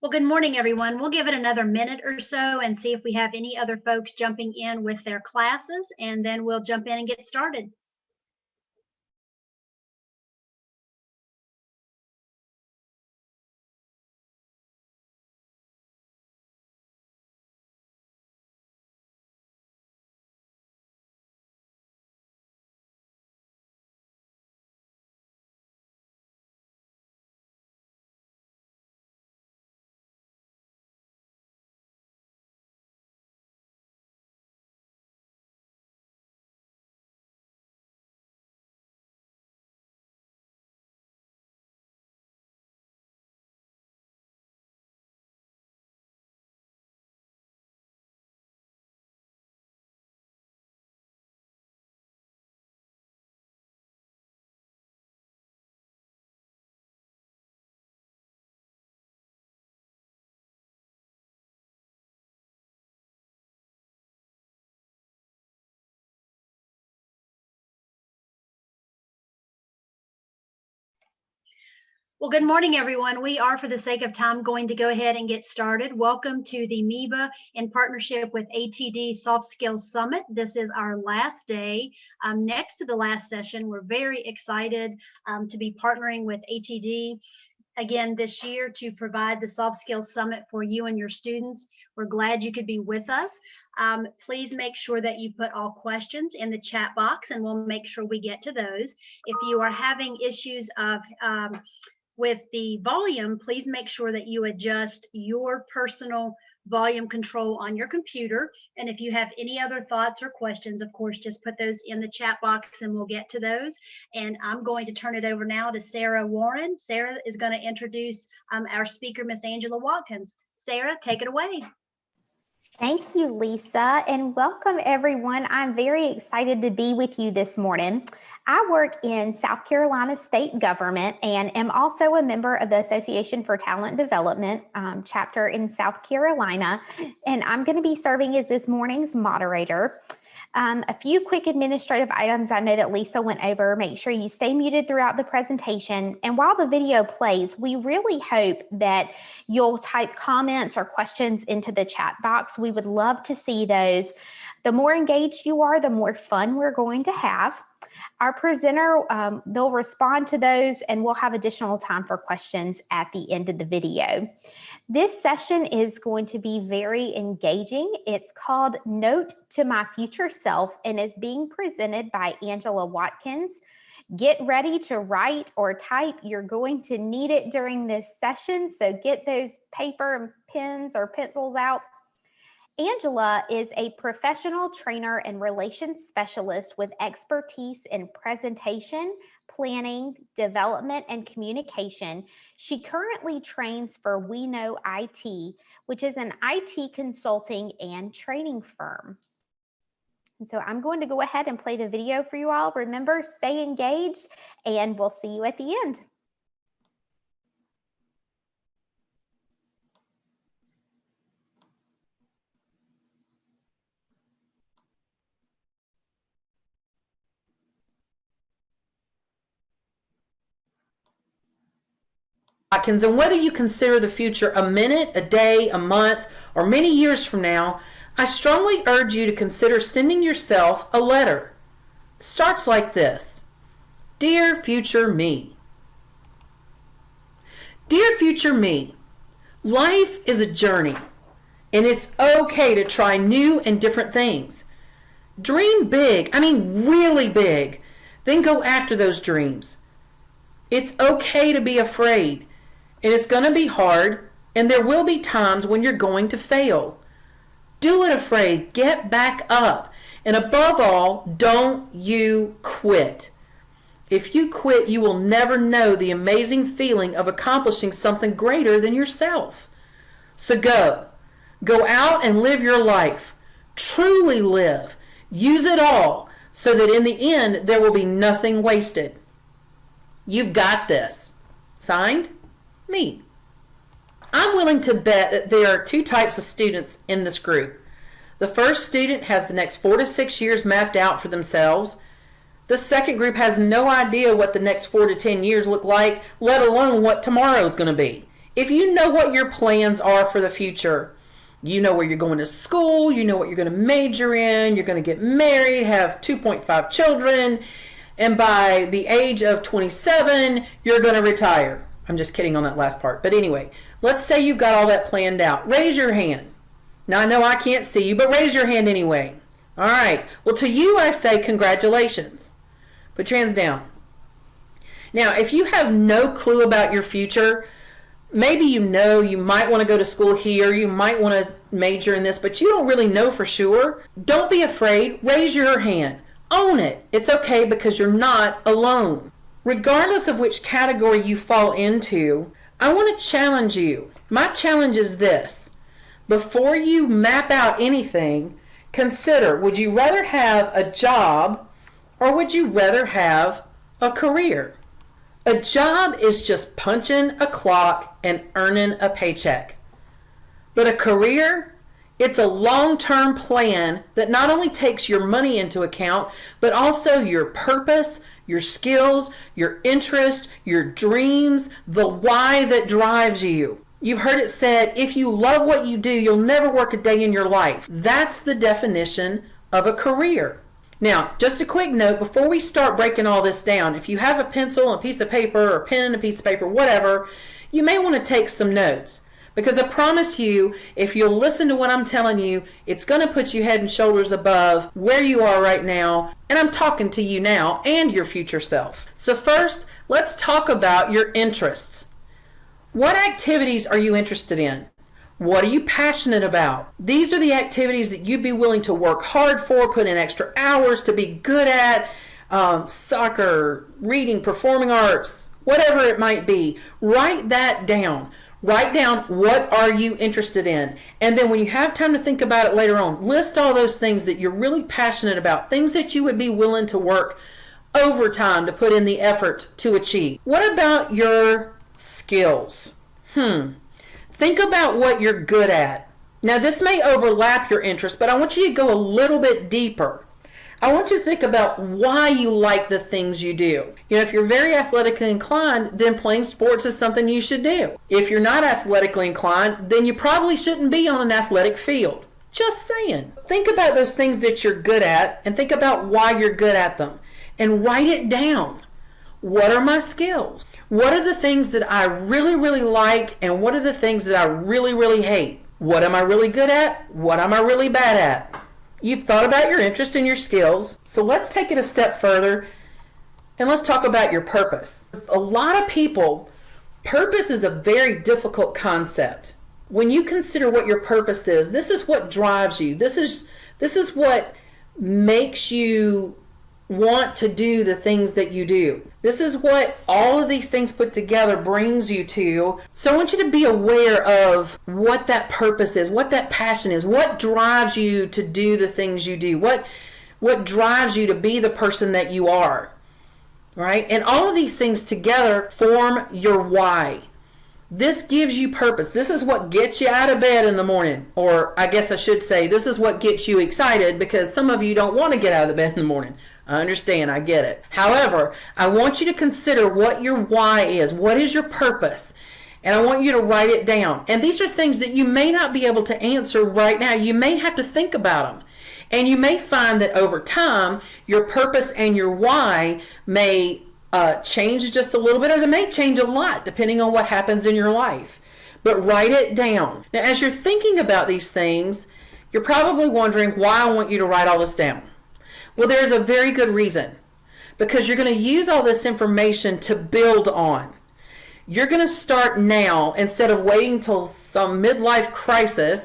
Well, good morning, everyone. We'll give it another minute or so and see if we have any other folks jumping in with their classes, and then we'll jump in and get started. Well, good morning, everyone. We are, for the sake of time, going to go ahead and get started. Welcome to the MEBA in partnership with ATD Soft Skills Summit. This is our last day. Next to the last session, we're very excited to be partnering with ATD again this year to provide the Soft Skills Summit for you and your students. We're glad you could be with us. Please make sure that you put all questions in the chat box and we'll make sure we get to those. If you are having issues with the volume, please make sure that you adjust your personal volume control on your computer. And if you have any other thoughts or questions, of course, just put those in the chat box and we'll get to those. And I'm going to turn it over now to Sarah Warren. Sarah is going to introduce our speaker, Miss Angela Watkins. Sarah, take it away. Thank you, Lisa, and welcome everyone. I'm very excited to be with you this morning. I work in South Carolina state government and am also a member of the Association for Talent Development chapter in South Carolina, and I'm going to be serving as this morning's moderator. A few quick administrative items I know that Lisa went over. Make sure you stay muted throughout the presentation, and while the video plays, we really hope that you'll type comments or questions into the chat box. We would love to see those. The more engaged you are, the more fun we're going to have. Our presenter, they'll respond to those and we'll have additional time for questions at the end of the video. This session is going to be very engaging. It's called Note to My Future Self and is being presented by Angela Watkins. Get ready to write or type. You're going to need it during this session, so get those paper and pens or pencils out. Angela is a professional trainer and relations specialist with expertise in presentation, planning, development, and communication. She currently trains for We Know IT, which is an IT consulting and training firm. And so I'm going to go ahead and play the video for you all. Remember, stay engaged, and we'll see you at the end. Watkins, and whether you consider the future a minute, a day, a month, or many years from now, I strongly urge you to consider sending yourself a letter. It starts like this. Dear future me. Dear future me, life is a journey, and it's okay to try new and different things. Dream big, I mean really big, then go after those dreams. It's okay to be afraid. And it's going to be hard, and there will be times when you're going to fail. Do it afraid. Get back up. And above all, don't you quit. If you quit, you will never know the amazing feeling of accomplishing something greater than yourself. So go. Go out and live your life. Truly live. Use it all so that in the end, there will be nothing wasted. You've got this. Signed? Me. I'm willing to bet that there are two types of students in this group. The first student has the next 4 to 6 years mapped out for themselves. The second group has no idea what the next 4 to 10 years look like, let alone what tomorrow is going to be. If you know what your plans are for the future, you know where you're going to school, you know what you're going to major in, you're going to get married, have 2.5 children, and by the age of 27, you're going to retire. I'm just kidding on that last part. But anyway, let's say you've got all that planned out. Raise your hand. Now, I know I can't see you, but raise your hand anyway. All right. Well, to you, I say congratulations. Put your hands down. Now, if you have no clue about your future, maybe you know you might want to go to school here, you might want to major in this, but you don't really know for sure. Don't be afraid. Raise your hand. Own it. It's okay because you're not alone. Regardless of which category you fall into, I want to challenge you. My challenge is this. Before you map out anything, consider, would you rather have a job or would you rather have a career? A job is just punching a clock and earning a paycheck. But a career, it's a long-term plan that not only takes your money into account, but also your purpose, your skills, your interest, your dreams, the why that drives you. You've heard it said, if you love what you do, you'll never work a day in your life. That's the definition of a career. Now, just a quick note, before we start breaking all this down, if you have a pencil, a piece of paper, or a pen and a piece of paper, whatever, you may want to take some notes. Because I promise you, if you'll listen to what I'm telling you, it's going to put you head and shoulders above where you are right now. And I'm talking to you now and your future self. So first, let's talk about your interests. What activities are you interested in? What are you passionate about? These are the activities that you'd be willing to work hard for, put in extra hours to be good at, soccer, reading, performing arts, whatever it might be. Write that down. Write down what are you interested in. And then when you have time to think about it later on, list all those things that you're really passionate about, things that you would be willing to work overtime to put in the effort to achieve. What about your skills? Think about what you're good at. Now, this may overlap your interests, but I want you to go a little bit deeper. I want you to think about why you like the things you do. You know, if you're very athletically inclined, then playing sports is something you should do. If you're not athletically inclined, then you probably shouldn't be on an athletic field. Just saying. Think about those things that you're good at and think about why you're good at them. And write it down. What are my skills? What are the things that I really, really like and what are the things that I really, really hate? What am I really good at? What am I really bad at? You've thought about your interest and your skills, so let's take it a step further and let's talk about your purpose. A lot of people, purpose is a very difficult concept. When you consider what your purpose is, this is what drives you. This is what makes you want to do the things that you do. This is what all of these things put together brings you to. So I want you to be aware of what that purpose is, what that passion is, what drives you to do the things you do, what drives you to be the person that you are, right? And all of these things together form your why. This gives you purpose. This is what gets you out of bed in the morning. Or I guess I should say, this is what gets you excited because some of you don't want to get out of the bed in the morning. I understand, I get it. However, I want you to consider what your why is. What is your purpose? And I want you to write it down. And these are things that you may not be able to answer right now. You may have to think about them. And you may find that over time, your purpose and your why may change just a little bit, or they may change a lot depending on what happens in your life. But write it down. Now, as you're thinking about these things, you're probably wondering why I want you to write all this down. Well, there's a very good reason. Because you're going to use all this information to build on. You're going to start now instead of waiting till some midlife crisis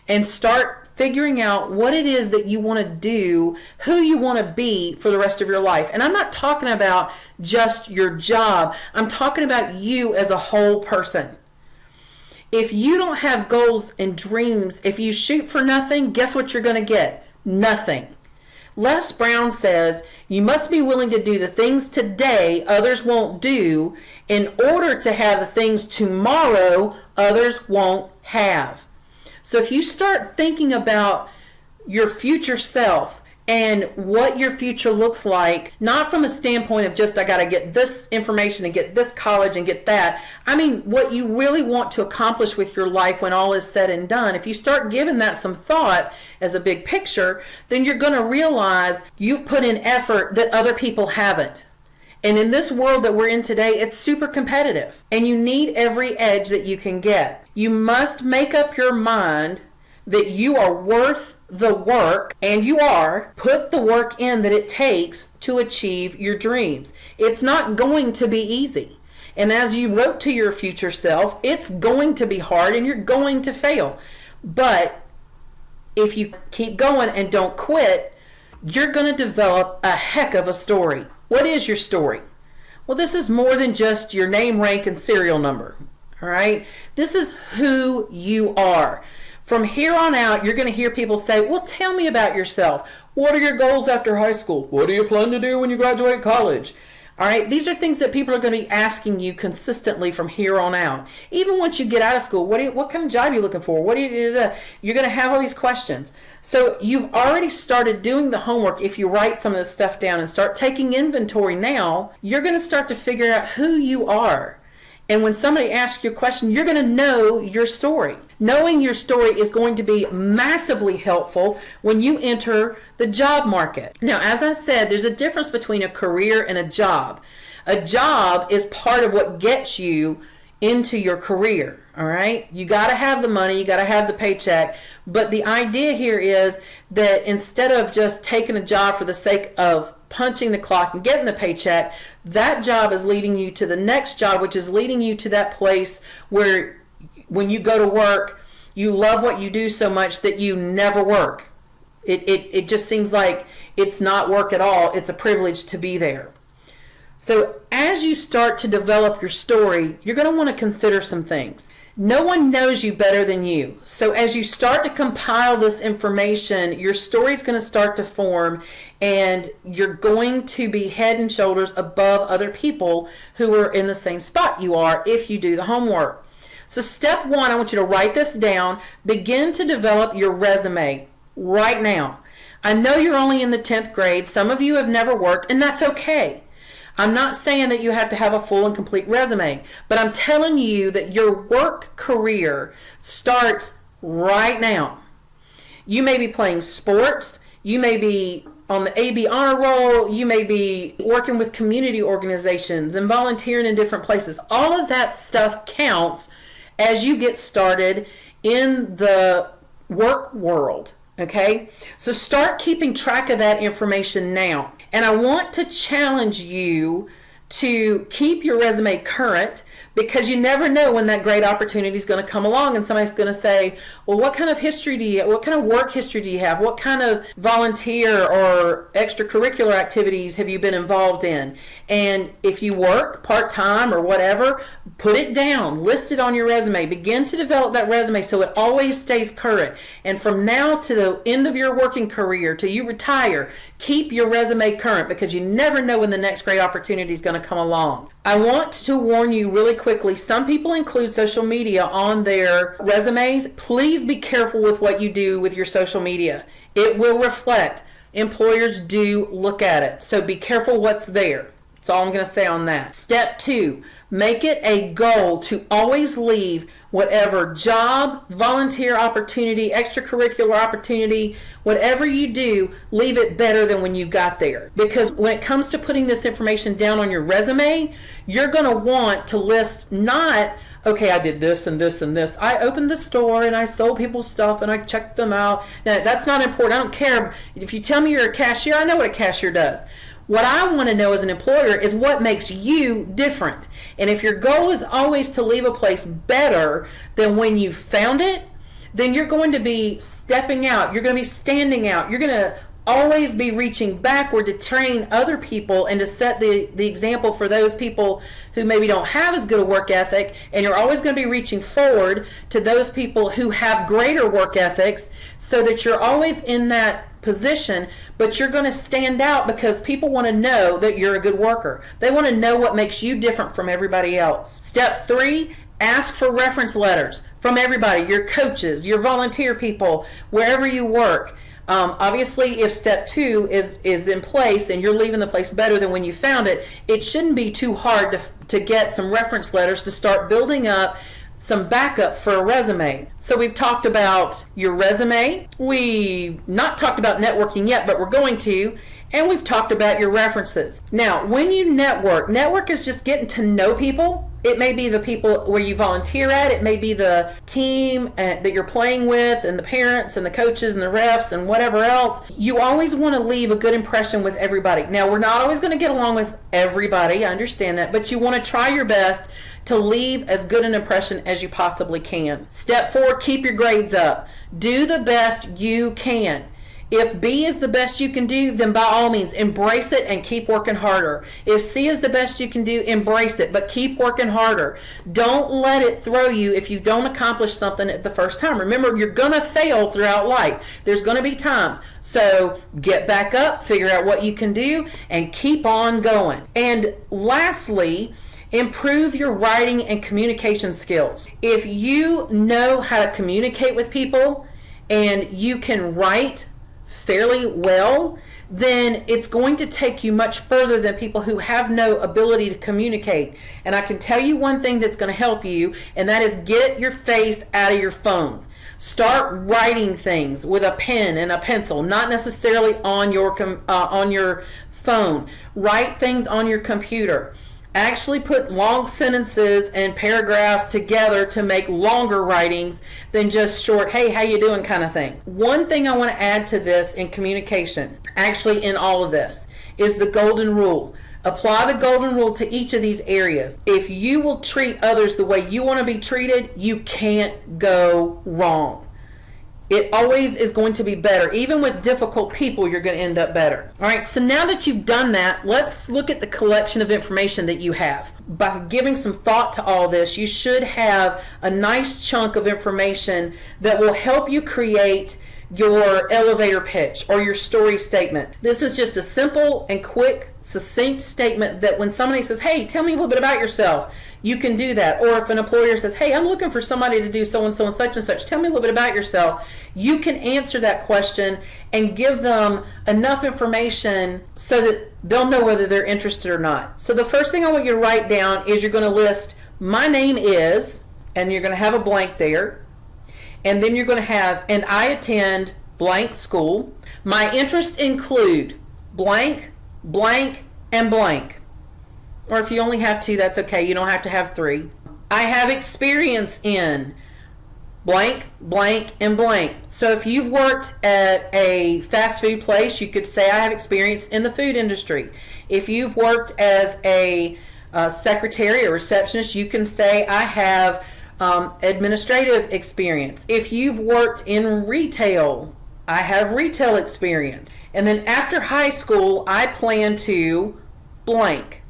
and start figuring out what it is that you want to do, who you want to be for the rest of your life. And I'm not talking about just your job. I'm talking about you as a whole person. If you don't have goals and dreams, if you shoot for nothing, guess what you're going to get? Nothing. Les Brown says, you must be willing to do the things today others won't do in order to have the things tomorrow others won't have. So if you start thinking about your future self and what your future looks like, not from a standpoint of just I got to get this information and get this college and get that. I mean, what you really want to accomplish with your life when all is said and done. If you start giving that some thought as a big picture, then you're going to realize you've put in effort that other people haven't. And in this world that we're in today, it's super competitive, and you need every edge that you can get. You must make up your mind that you are worth the work, and you are. Put the work in that it takes to achieve your dreams. It's not going to be easy. And as you wrote to your future self, it's going to be hard and you're going to fail. But if you keep going and don't quit, you're going to develop a heck of a story. What is your story? Well, this is more than just your name, rank, and serial number. All right? This is who you are. From here on out, you're going to hear people say, well, tell me about yourself. What are your goals after high school? What do you plan to do when you graduate college? All right, these are things that people are going to be asking you consistently from here on out. Even once you get out of school, what kind of job are you looking for? You're going to have all these questions. So you've already started doing the homework. If you write some of this stuff down and start taking inventory now, you're going to start to figure out who you are. And when somebody asks you a question, you're going to know your story. Knowing your story is going to be massively helpful when you enter the job market. Now, as I said, there's a difference between a career and a job. A job is part of what gets you into your career, all right? You got to have the money, you got to have the paycheck, but the idea here is that instead of just taking a job for the sake of punching the clock and getting the paycheck, that job is leading you to the next job, which is leading you to that place where when you go to work, you love what you do so much that you never work. It just seems like it's not work at all. It's a privilege to be there. So as you start to develop your story, you're going to want to consider some things. No one knows you better than you. So as you start to compile this information, your story is going to start to form, and you're going to be head and shoulders above other people who are in the same spot you are if you do the homework. So step one, I want you to write this down. Begin to develop your resume right now. I know you're only in the 10th grade. Some of you have never worked, and that's okay. I'm not saying that you have to have a full and complete resume, but I'm telling you that your work career starts right now. You may be playing sports, you may be on the AB honor roll, you may be working with community organizations and volunteering in different places. All of that stuff counts as you get started in the work world, okay? So start keeping track of that information now. And I want to challenge you to keep your resume current, because you never know when that great opportunity is going to come along and somebody's going to say, well, what kind of history do you have? What kind of work history do you have? What kind of volunteer or extracurricular activities have you been involved in? And if you work part-time or whatever, put it down, list it on your resume, begin to develop that resume so it always stays current. And from now to the end of your working career, till you retire, keep your resume current, because you never know when the next great opportunity is going to come along. I want to warn you really quickly, some people include social media on their resumes. Please be careful with what you do with your social media. It will reflect. Employers do look at it, so be careful what's there. That's all I'm going to say on that. Step 2, make it a goal to always leave whatever job, volunteer opportunity, extracurricular opportunity, whatever you do, leave it better than when you got there. Because when it comes to putting this information down on your resume, you're going to want to list not, okay, I did this and this and this. I opened the store and I sold people stuff and I checked them out. Now, that's not important. I don't care. If you tell me you're a cashier, I know what a cashier does. What I want to know as an employer is what makes you different. And if your goal is always to leave a place better than when you found it, then you're going to be stepping out. You're going to be standing out. You're going to always be reaching backward to train other people and to set the example for those people who maybe don't have as good a work ethic. And you're always going to be reaching forward to those people who have greater work ethics, so that you're always in that position, but you're going to stand out because people want to know that you're a good worker. They want to know what makes you different from everybody else. Step 3, ask for reference letters from everybody, your coaches, your volunteer people, wherever you work. Obviously, if step 2 is in place and you're leaving the place better than when you found it, it shouldn't be too hard to get some reference letters to start building up some backup for a resume. So we've talked about your resume. We've not talked about networking yet, but we're going to. And we've talked about your references. Now, when you network is just getting to know people. It may be the people where you volunteer at. It may be the team that you're playing with, and the parents and the coaches and the refs and whatever else. You always want to leave a good impression with everybody. Now, we're not always going to get along with everybody. I understand that. But you want to try your best to leave as good an impression as you possibly can. Step 4, keep your grades up. Do the best you can. If B is the best you can do, then by all means, embrace it and keep working harder. If C is the best you can do, embrace it, but keep working harder. Don't let it throw you if you don't accomplish something at the first time. Remember, you're going to fail throughout life. There's going to be times. So get back up, figure out what you can do, and keep on going. And lastly, improve your writing and communication skills. If you know how to communicate with people and you can write fairly well, then it's going to take you much further than people who have no ability to communicate. And I can tell you one thing that's going to help you, and that is get your face out of your phone. Start writing things with a pen and a pencil, not necessarily on your phone. Write things on your computer. Actually put long sentences and paragraphs together to make longer writings than just short, hey, how you doing kind of thing. One thing I want to add to this in communication, actually in all of this, is the golden rule. Apply the golden rule to each of these areas. If you will treat others the way you want to be treated, you can't go wrong. It always is going to be better. Even with difficult people, you're going to end up better. All right, so now that you've done that, let's look at the collection of information that you have. By giving some thought to all this, you should have a nice chunk of information that will help you create your elevator pitch or your story statement. This is just a simple and quick, succinct statement that when somebody says, hey, tell me a little bit about yourself, you can do that. Or if an employer says, hey, I'm looking for somebody to do so-and-so and such and such, tell me a little bit about yourself, you can answer that question and give them enough information so that they'll know whether they're interested or not. So the first thing I want you to write down is you're going to list, my name is, and you're going to have a blank there. And then you're going to have, and I attend blank school. My interests include blank, blank, and blank. Or if you only have 2, that's okay. You don't have to have 3. I have experience in blank, blank, and blank. So if you've worked at a fast food place, you could say I have experience in the food industry. If you've worked as a secretary or receptionist, you can say I have administrative experience. If you've worked in retail, I have retail experience. And then after high school, I plan to blank.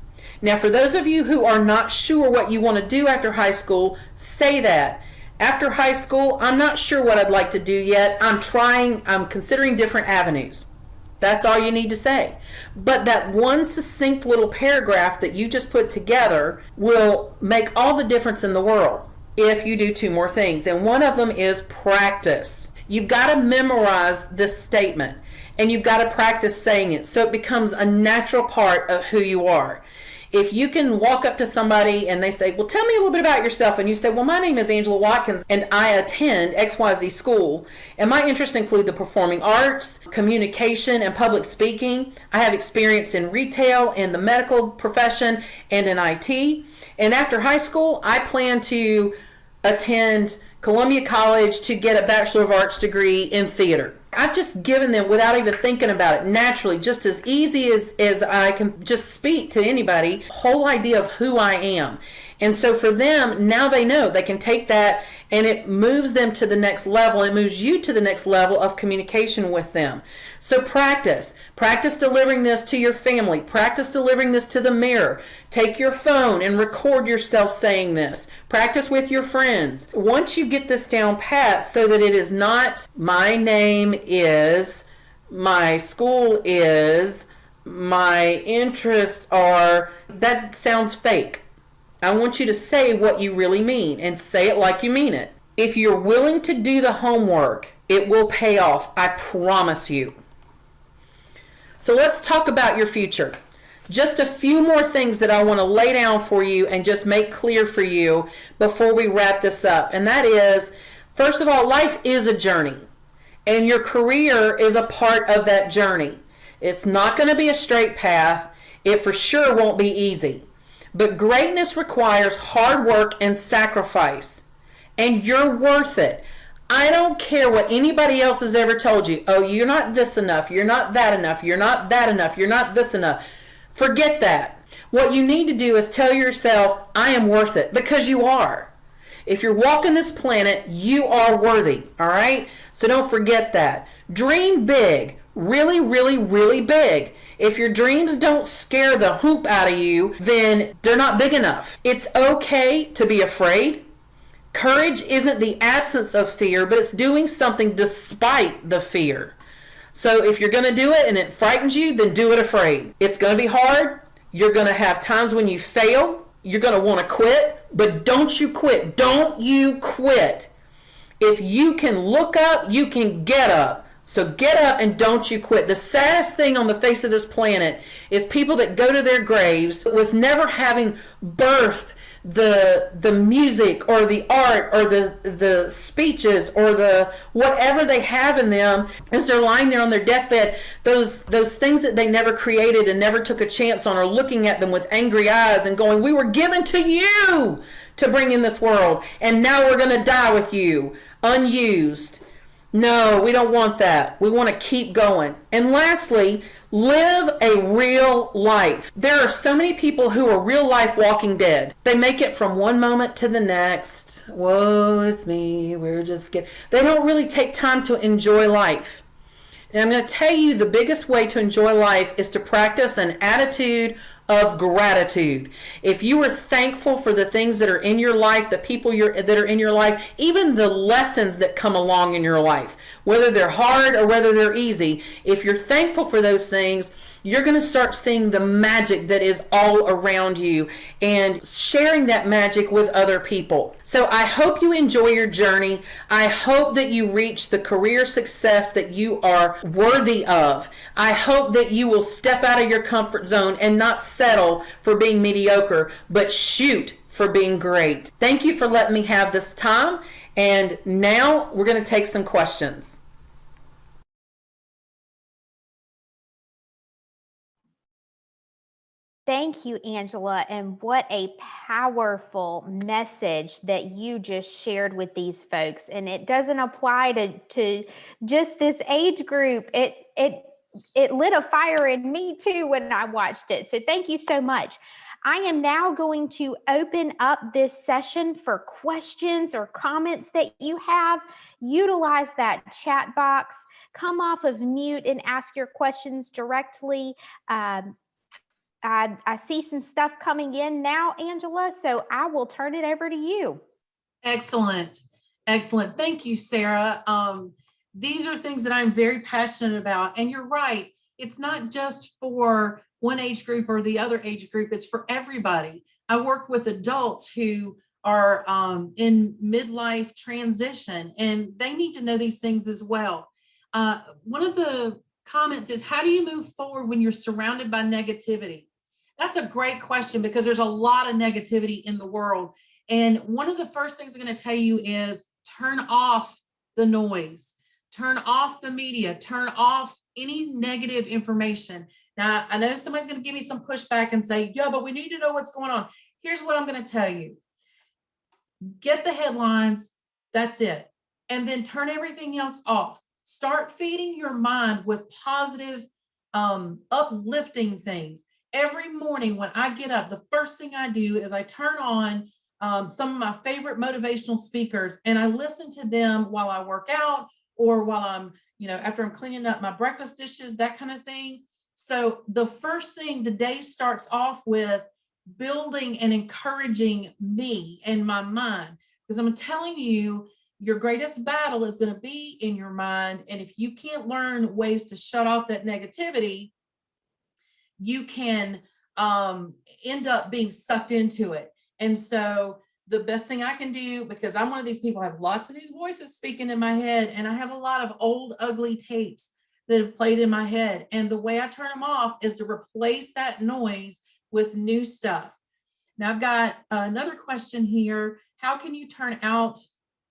Now, for those of you who are not sure what you want to do after high school, say that. After high school, I'm not sure what I'd like to do yet. I'm considering different avenues. That's all you need to say. But that one succinct little paragraph that you just put together will make all the difference in the world if you do 2 more things. And one of them is practice. You've got to memorize this statement and you've got to practice saying it so it becomes a natural part of who you are. If you can walk up to somebody and they say, well, tell me a little bit about yourself, and you say, well, my name is Angela Watkins and I attend XYZ school, and my interests include the performing arts, communication, and public speaking. I have experience in retail, in the medical profession, and in IT. And after high school, I plan to attend Columbia College to get a Bachelor of Arts degree in theater. I've just given them, without even thinking about it, naturally, just as easy as I can just speak to anybody, whole idea of who I am. And so for them, now they know they can take that and it moves them to the next level. It moves you to the next level of communication with them. So practice. Practice delivering this to your family. Practice delivering this to the mirror. Take your phone and record yourself saying this. Practice with your friends. Once you get this down pat so that it is not my name is, my school is, my interests are, that sounds fake. I want you to say what you really mean and say it like you mean it. If you're willing to do the homework, it will pay off. I promise you. So let's talk about your future. Just a few more things that I want to lay down for you and just make clear for you before we wrap this up. And that is, first of all, life is a journey, and your career is a part of that journey. It's not going to be a straight path. It for sure won't be easy. But greatness requires hard work and sacrifice, and you're worth it. I don't care what anybody else has ever told you. Oh, you're not this enough. You're not that enough. You're not that enough. You're not this enough. Forget that. What you need to do is tell yourself, I am worth it, because you are. If you're walking this planet, you are worthy, all right? So don't forget that. Dream big, really, really, really big. If your dreams don't scare the hoop out of you, then they're not big enough. It's okay to be afraid. Courage isn't the absence of fear, but it's doing something despite the fear. So if you're going to do it and it frightens you, then do it afraid. It's going to be hard. You're going to have times when you fail. You're going to want to quit, but don't you quit. Don't you quit. If you can look up, you can get up. So get up and don't you quit. The saddest thing on the face of this planet is people that go to their graves with never having birthed the music or the art or the speeches or the whatever they have in them as they're lying there on their deathbed. Those things that they never created and never took a chance on, are looking at them with angry eyes and going, we were given to you to bring in this world, and now we're going to die with you unused. No, we don't want that. We want to keep going. And lastly, live a real life. There are so many people who are real life walking dead. They make it from one moment to the next. Woe is me. We're just getting. They don't really take time to enjoy life. And I'm going to tell you, the biggest way to enjoy life is to practice an attitude of gratitude. If you are thankful for the things that are in your life, the people that are in your life, even the lessons that come along in your life, whether they're hard or whether they're easy, if you're thankful for those things, you're going to start seeing the magic that is all around you and sharing that magic with other people. So I hope you enjoy your journey. I hope that you reach the career success that you are worthy of. I hope that you will step out of your comfort zone and not settle for being mediocre, but shoot for being great. Thank you for letting me have this time. And now we're going to take some questions. Thank you, Angela. And what a powerful message that you just shared with these folks. And it doesn't apply to just this age group. It lit a fire in me too when I watched it. So thank you so much. I am now going to open up this session for questions or comments that you have. Utilize that chat box. Come off of mute and ask your questions directly. I see some stuff coming in now, Angela, so I will turn it over to you. Excellent. Excellent. Thank you, Sarah. These are things that I'm very passionate about. And you're right. It's not just for one age group or the other age group. It's for everybody. I work with adults who are in midlife transition, and they need to know these things as well. One of the comments is, how do you move forward when you're surrounded by negativity? That's a great question, because there's a lot of negativity in the world. And one of the first things I'm going to tell you is turn off the noise, turn off the media, turn off any negative information. Now, I know somebody's going to give me some pushback and say, yeah, but we need to know what's going on. Here's what I'm going to tell you. Get the headlines. That's it. And then turn everything else off. Start feeding your mind with positive, uplifting things. Every morning when I get up, the first thing I do is I turn on some of my favorite motivational speakers, and I listen to them while I work out, or while I'm, after I'm cleaning up my breakfast dishes, that kind of thing. So the first thing the day starts off with building and encouraging me and my mind, because I'm telling you, your greatest battle is going to be in your mind. And if you can't learn ways to shut off that negativity, you can end up being sucked into it. And so the best thing I can do, because I'm one of these people, I have lots of these voices speaking in my head, and I have a lot of old, ugly tapes that have played in my head. And the way I turn them off is to replace that noise with new stuff. Now I've got another question here. How can you turn off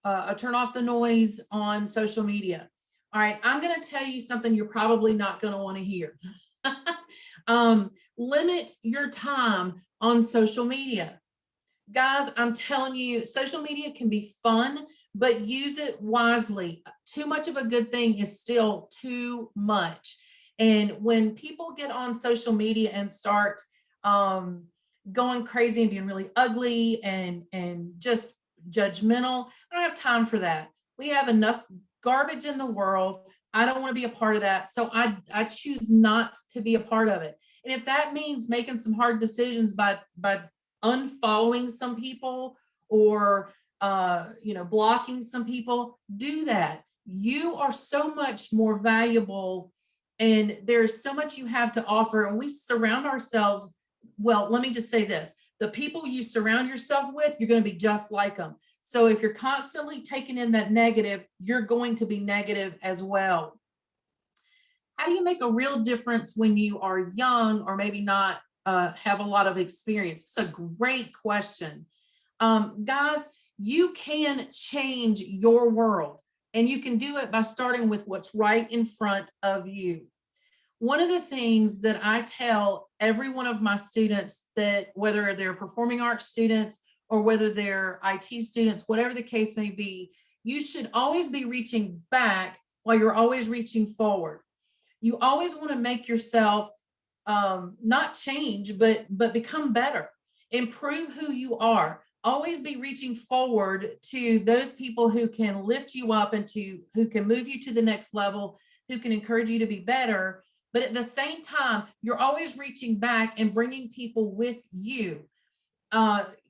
the noise on social media? All right, I'm going to tell you something you're probably not going to want to hear. Limit your time on social media. Guys, I'm telling you, social media can be fun, but use it wisely. Too much of a good thing is still too much. And when people get on social media and start going crazy and being really ugly and just judgmental, I don't have time for that. We have enough garbage in the world. I don't want to be a part of that. So I choose not to be a part of it. And if that means making some hard decisions by unfollowing some people or blocking some people, do that. You are so much more valuable, and there's so much you have to offer, and we surround ourselves. Well, let me just say this: the people you surround yourself with, you're going to be just like them. So if you're constantly taking in that negative, you're going to be negative as well. How do you make a real difference when you are young or maybe not have a lot of experience? It's a great question. Guys, you can change your world, and you can do it by starting with what's right in front of you. One of the things that I tell every one of my students, that whether they're performing arts students or whether they're IT students, whatever the case may be, you should always be reaching back while you're always reaching forward. You always want to make yourself not change, but become better, improve who you are. Always be reaching forward to those people who can lift you up and who can move you to the next level, who can encourage you to be better. But at the same time, you're always reaching back and bringing people with you.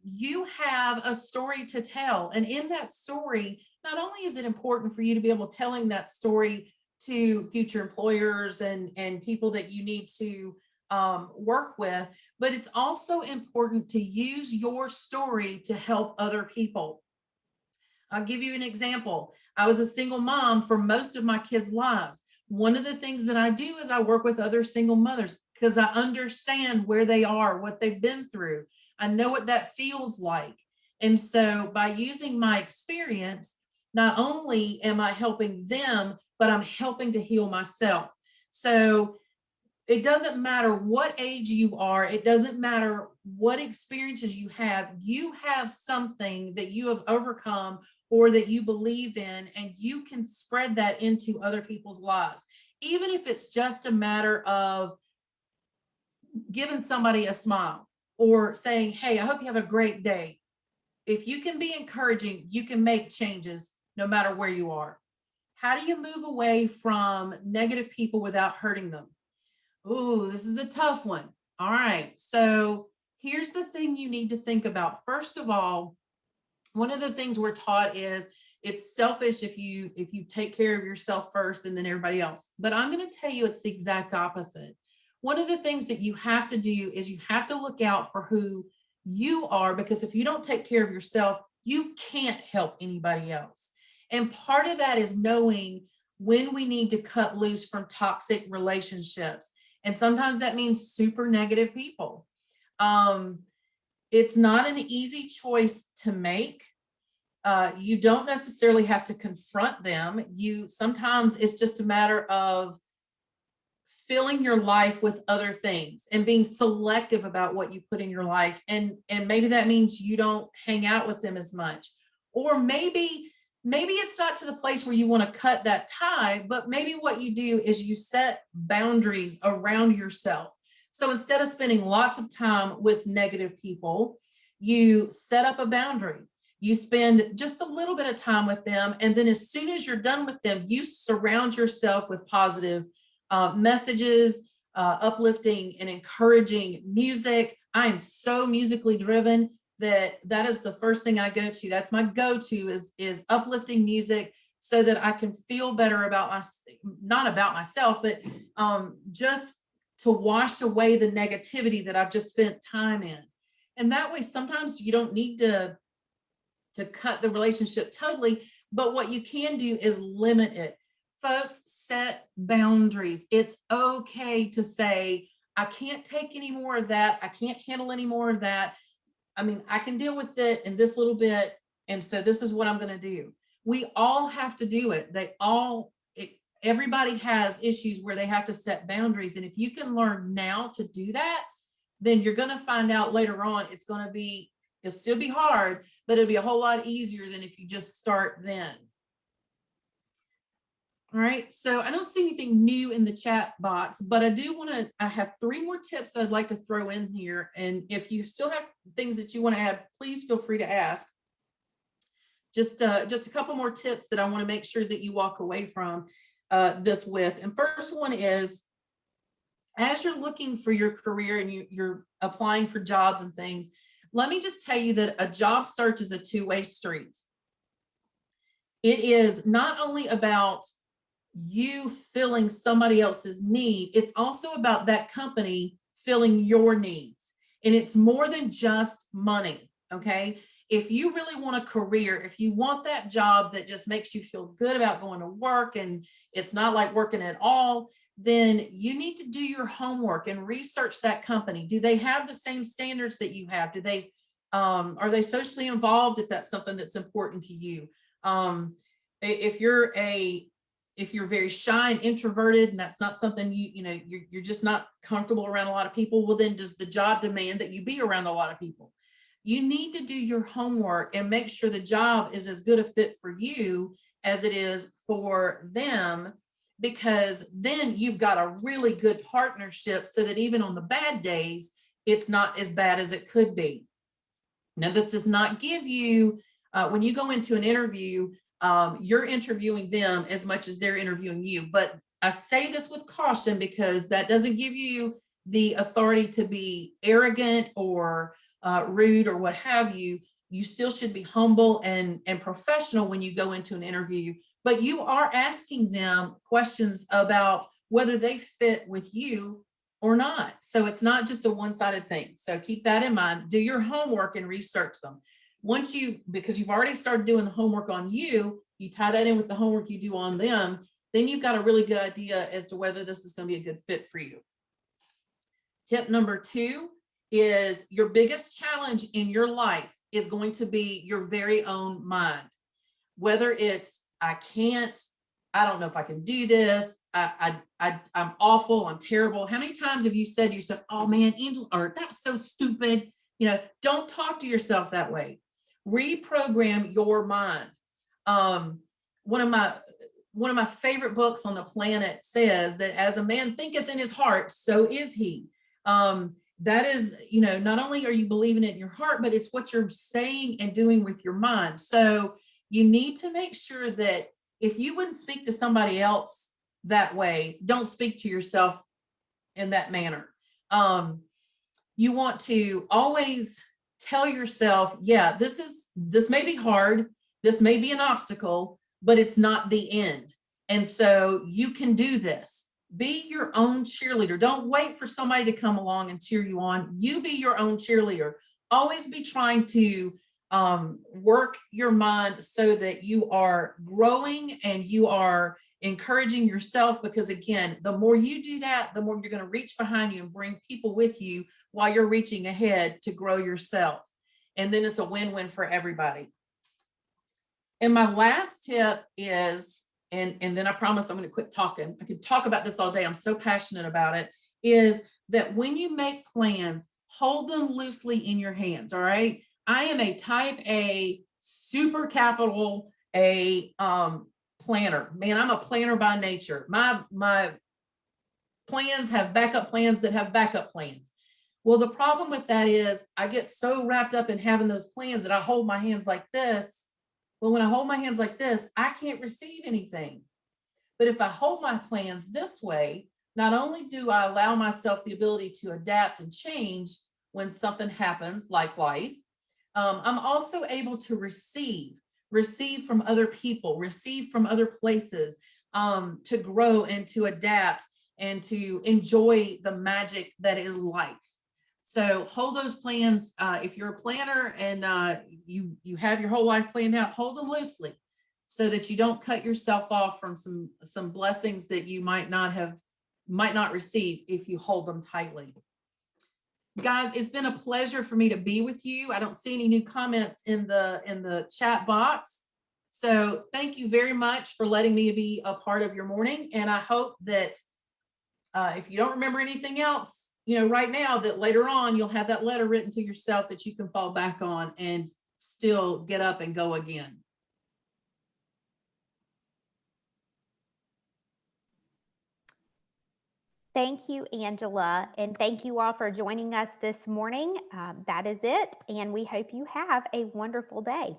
You have a story to tell. And in that story, not only is it important for you to be able to telling that story to future employers and people that you need to work with, but it's also important to use your story to help other people. I'll give you an example. I was a single mom for most of my kids' lives. One of the things that I do is I work with other single mothers because I understand where they are, what they've been through. I know what that feels like. And so by using my experience, not only am I helping them, but I'm helping to heal myself. So it doesn't matter what age you are. It doesn't matter what experiences you have something that you have overcome or that you believe in, and you can spread that into other people's lives. Even if it's just a matter of giving somebody a smile or saying, hey, I hope you have a great day. If you can be encouraging, you can make changes no matter where you are. How do you move away from negative people without hurting them? Ooh, this is a tough one. All right. So here's the thing you need to think about. First of all, one of the things we're taught is it's selfish if you take care of yourself first and then everybody else. But I'm going to tell you it's the exact opposite. One of the things that you have to do is you have to look out for who you are, because if you don't take care of yourself, you can't help anybody else. And part of that is knowing when we need to cut loose from toxic relationships. And sometimes that means super negative people. It's not an easy choice to make. You don't necessarily have to confront them. Sometimes it's just a matter of filling your life with other things and being selective about what you put in your life. And maybe that means you don't hang out with them as much. Or maybe it's not to the place where you want to cut that tie, but maybe what you do is you set boundaries around yourself. So instead of spending lots of time with negative people, you set up a boundary. You spend just a little bit of time with them. And then as soon as you're done with them, you surround yourself with positive messages, uplifting and encouraging music. I am so musically driven that is the first thing I go to. That's my go-to is uplifting music, so that I can feel better about not about myself, but just to wash away the negativity that I've just spent time in. And that way, sometimes you don't need to cut the relationship totally, but what you can do is limit it. Folks, set boundaries. It's okay to say, I can't take any more of that. I can't handle any more of that. I mean, I can deal with it in this little bit. And so this is what I'm going to do. We all have to do it. Everybody has issues where they have to set boundaries. And if you can learn now to do that, then you're going to find out later on, it'll still be hard, but it'll be a whole lot easier than if you just start then. All right, so I don't see anything new in the chat box, but I have 3 more tips that I'd like to throw in here. And if you still have things that you want to add, please feel free to ask. Just a couple more tips that I want to make sure that you walk away from this with. And first one is, as you're looking for your career and you're applying for jobs and things, let me just tell you that a job search is a two-way street. It is not only about you filling somebody else's need, it's also about that company filling your needs. And it's more than just money, okay? If you really want a career, if you want that job that just makes you feel good about going to work and it's not like working at all, then you need to do your homework and research that company. Do they have the same standards that you have? Are they socially involved if that's something that's important to you? If you're very shy and introverted and that's not something you're just not comfortable around a lot of people, well, then does the job demand that you be around a lot of people? You need to do your homework and make sure the job is as good a fit for you as it is for them, because then you've got a really good partnership so that even on the bad days, it's not as bad as it could be. Now, this does not give you, when you go into an interview, you're interviewing them as much as they're interviewing you. But I say this with caution because that doesn't give you the authority to be arrogant or rude or what have you. You still should be humble and professional when you go into an interview, but you are asking them questions about whether they fit with you or not. So it's not just a one-sided thing. So keep that in mind. Do your homework and research them. Because you've already started doing the homework on you, you tie that in with the homework you do on them, then you've got a really good idea as to whether this is going to be a good fit for you. Tip number 2 is your biggest challenge in your life is going to be your very own mind. Whether it's, I don't know if I can do this. I'm awful. I'm terrible. How many times have you said to yourself, oh man, Angela, or that's so stupid. Don't talk to yourself that way. Reprogram your mind. One of my favorite books on the planet says that as a man thinketh in his heart, so is he. That is, not only are you believing it in your heart, but it's what you're saying and doing with your mind. So you need to make sure that if you wouldn't speak to somebody else that way, don't speak to yourself in that manner. You want to always tell yourself, yeah, this may be hard. This may be an obstacle, but it's not the end. And so you can do this. Be your own cheerleader. Don't wait for somebody to come along and cheer you on. You be your own cheerleader. Always be trying to work your mind so that you are growing and you are encouraging yourself, because again, the more you do that, the more you're going to reach behind you and bring people with you while you're reaching ahead to grow yourself. And then it's a win-win for everybody. And my last tip is, and then I promise I'm going to quit talking. I could talk about this all day. I'm so passionate about it, is that when you make plans, hold them loosely in your hands. All right. I am a type A, super capital A planner. Man, I'm a planner by nature. My plans have backup plans that have backup plans. Well, the problem with that is I get so wrapped up in having those plans that I hold my hands like this. Well, when I hold my hands like this, I can't receive anything. But if I hold my plans this way, not only do I allow myself the ability to adapt and change when something happens, like life, I'm also able to receive from other people, receive from other places, to grow and to adapt and to enjoy the magic that is life. So hold those plans. If you're a planner and you have your whole life planned out, hold them loosely so that you don't cut yourself off from some blessings that you might not receive if you hold them tightly. Guys, it's been a pleasure for me to be with you. I don't see any new comments in the chat box. So thank you very much for letting me be a part of your morning. And I hope that if you don't remember anything else, right now, that later on you'll have that letter written to yourself that you can fall back on and still get up and go again. Thank you, Angela, and thank you all for joining us this morning. That is it, and we hope you have a wonderful day.